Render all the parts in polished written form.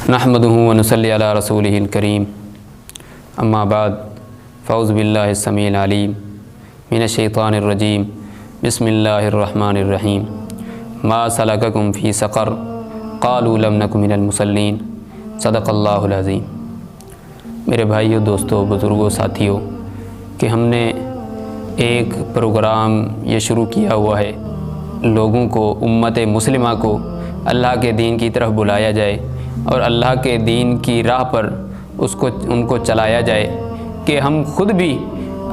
नहमदुहु व नसल्ली अला रसूलिहिल करीम अम्मा बाद फ़ऊज़ु बिल्लाहि समीइल अलीम मिनश शैतानिर रजीम बिस्मिल्लाहिर रहमानिर रहीम मा सलककुम फ़ी सक़र क़ालू लम नकु मिनल मुसल्लीन सदक़ल्लाहुल अज़ीम। मेरे भाइयों, दोस्तों, बुज़ुर्गों, साथियों कि हमने एक प्रोग्राम ये शुरू किया हुआ है, लोगों को, उम्मत मुस्लिमा को अल्लाह के दीन की तरफ बुलाया जाए और अल्लाह के दीन की राह पर उनको चलाया जाए कि हम खुद भी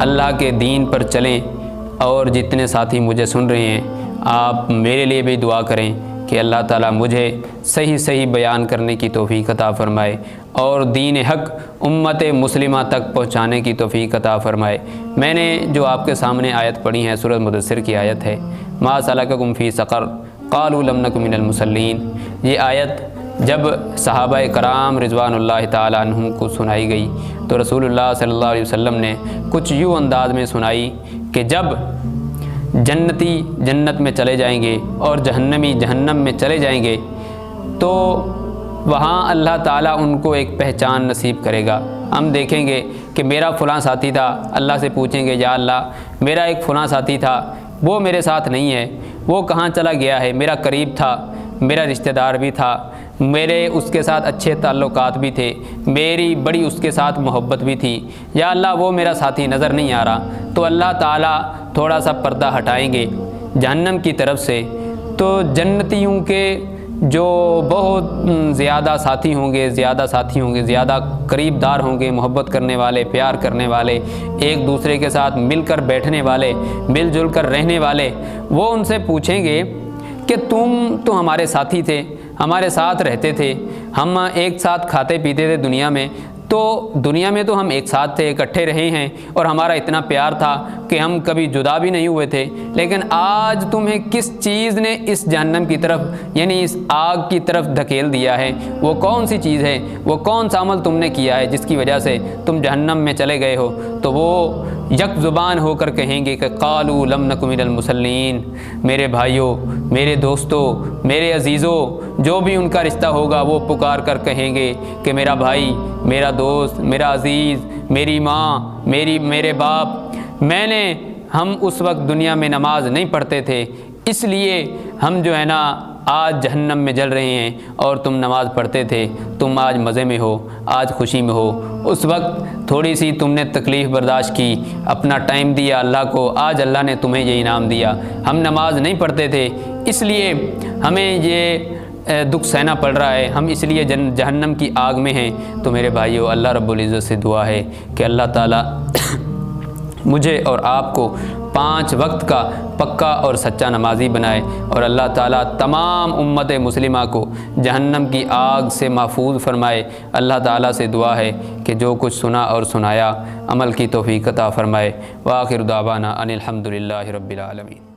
अल्लाह के दीन पर चलें। और जितने साथी मुझे सुन रहे हैं, आप मेरे लिए भी दुआ करें कि अल्लाह ताला मुझे सही बयान करने की तौफ़ीक़ अता फ़रमाए और दीन हक़ उम्मत मुस्लिमा तक पहुँचाने की तौफ़ीक़ अता फ़रमाए। मैंने जो आपके सामने आयत पढ़ी है, सूरह मुदस्सिर की आयत है, मा सलककुम फ़ी सक़र क़ालू लम नकु मिनल मुसल्लीन। ये आयत जब सहाबाए कराम रिज़वानुल्लाहि ताला अन्हुम को सुनाई गई तो रसूलुल्लाह सल्लल्लाहु अलैहि वसल्लम ने कुछ यूँ अंदाज़ में सुनाई कि जब जन्नती जन्नत में चले जाएंगे और जहन्नमी जहन्नम में चले जाएंगे तो वहाँ अल्लाह ताला उनको एक पहचान नसीब करेगा। हम देखेंगे कि मेरा फ़लाँ साथी था, अल्लाह से पूछेंगे या अल्लाह मेरा एक फ़लाँ साथी था, वो मेरे साथ नहीं है, वो कहाँ चला गया है, मेरा करीब था, मेरा रिश्तेदार भी था, मेरे उसके साथ अच्छे ताल्लुकात भी थे, मेरी बड़ी उसके साथ मोहब्बत भी थी, या अल्लाह वो मेरा साथी नज़र नहीं आ रहा। तो अल्लाह ताला थोड़ा सा पर्दा हटाएंगे जहन्नम की तरफ से, तो जन्नतियों के जो बहुत ज़्यादा साथी होंगे, ज़्यादा करीबदार होंगे, मोहब्बत करने वाले, प्यार करने वाले, एक दूसरे के साथ मिलकर बैठने वाले, मिलजुल कर रहने वाले, वो उनसे पूछेंगे कि तुम तो हमारे साथी थे, हमारे साथ रहते थे, हम एक साथ खाते पीते थे दुनिया में, तो दुनिया में तो हम एक साथ थे, इकट्ठे रहे हैं और हमारा इतना प्यार था कि हम कभी जुदा भी नहीं हुए थे, लेकिन आज तुम्हें किस चीज़ ने इस जहन्नम की तरफ यानी इस आग की तरफ धकेल दिया है? वो कौन सी चीज़ है, वो कौन सा अमल तुमने किया है जिसकी वजह से तुम जहन्नम में चले गए हो? तो वो यक ज़ुबान होकर कहेंगे कि क़ालू लम नकु मिनल मुसल्लीन। मेरे भाइयों, मेरे दोस्तों, मेरे अज़ीज़ों, जो भी उनका रिश्ता होगा वो पुकार कर कहेंगे कि मेरा भाई, मेरा दोस्त, मेरा अज़ीज़, मेरी माँ, मेरे बाप, हम उस वक्त दुनिया में नमाज नहीं पढ़ते थे, इसलिए हम जो है ना आज जहन्नम में जल रहे हैं, और तुम नमाज़ पढ़ते थे, तुम आज मज़े में हो, आज खुशी में हो। उस वक्त थोड़ी सी तुमने तकलीफ़ बर्दाश्त की, अपना टाइम दिया अल्लाह को, आज अल्लाह ने तुम्हें ये इनाम दिया। हम नमाज नहीं पढ़ते थे, इसलिए हमें ये दुख सहना पड़ रहा है, हम इसलिए जहन्नम की आग में हैं। तो मेरे भाइयों, अल्लाह रब्बुल इज़्ज़त से दुआ है कि अल्लाह ताला मुझे और आपको 5 वक्त का पक्का और सच्चा नमाजी बनाए और अल्लाह ताला तमाम उम्मत मुस्लिमा को जहन्नम की आग से महफूज फरमाए। अल्लाह ताला से दुआ है कि जो कुछ सुना और सुनाया अमल की तौफ़ीक़ अता फ़रमाए। व आखिर दावाना अनिल हम्दुलिल्लाहि रब्बिल आलमीन।